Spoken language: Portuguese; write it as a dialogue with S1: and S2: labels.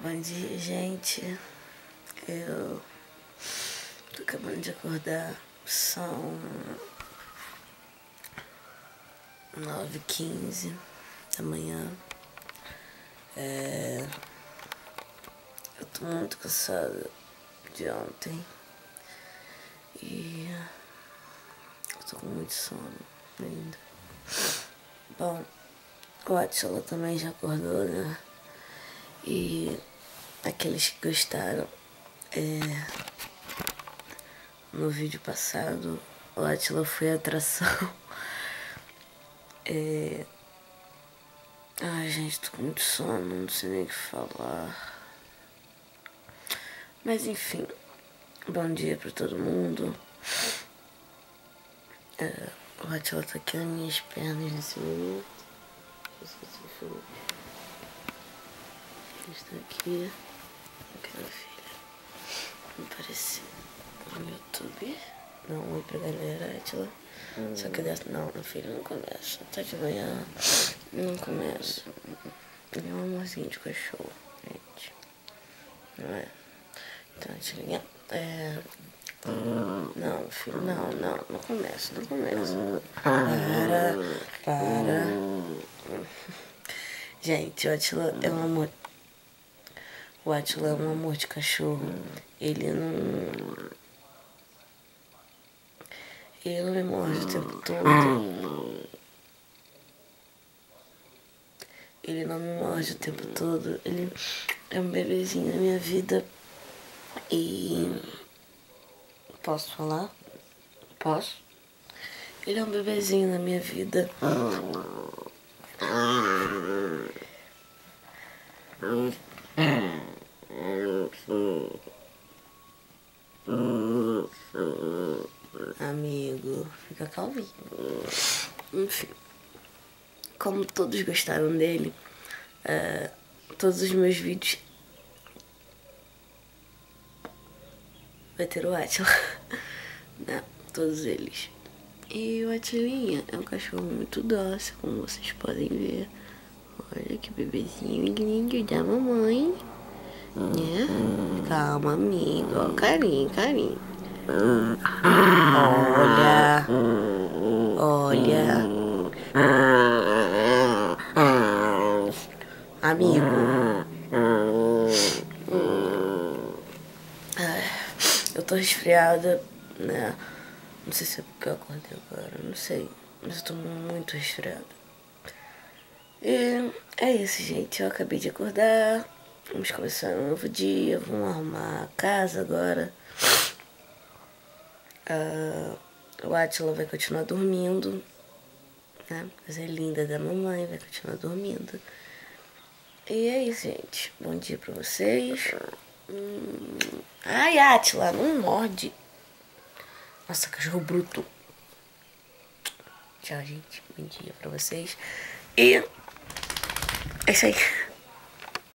S1: Bom dia, gente. Eu tô acabando de acordar. São 9h15 da manhã. Eu tô muito cansada de ontem. E eu tô com muito sono ainda. Bom, o Atila também já acordou, né? E aqueles que gostaram, no vídeo passado, o Atila foi a atração. Ai, gente, tô com muito sono, não sei nem o que falar. Mas enfim, bom dia pra todo mundo. O Atila tá aqui nas minhas pernas nesse momento. Ele está aqui. Aqui na filha. Vou aparecer no YouTube. Dá um oi pra galera, Atila. Só que dessa. Não, meu filho, não começa. Tá de manhã. Não começa. Ele é um amorzinho de cachorro, gente. Não é? Então, Atilinha. Não, filho, não começa, não começa. Para. Gente, o Atila é um amor. O Atila é um amor de cachorro. Ele não me morde o tempo todo. Ele não me morde o tempo todo. Ele é um bebezinho na minha vida. E... Posso falar? Posso? Ele é um bebezinho na minha vida. Amigo, fica calminho. Enfim, como todos gostaram dele, todos os meus vídeos vai ter o Atila. Né? Todos eles. E o Atilinha é um cachorro muito dócil, como vocês podem ver. Olha que bebezinho lindo da mamãe. Né? Calma, amigo. Ó, carinho. Olha. Amigo. Eu tô resfriada, né? Não sei se é porque eu acordei agora, não sei. Mas eu tô muito resfriada. E é isso, gente. Eu acabei de acordar. Vamos começar um novo dia. Vamos arrumar a casa agora. O Atila vai continuar dormindo, né? Coisa linda da mamãe, vai continuar dormindo. E é isso, gente. Bom dia pra vocês. Ai, Atila, não morde. Nossa, cachorro bruto. Tchau, gente. Bom dia pra vocês. E é isso aí.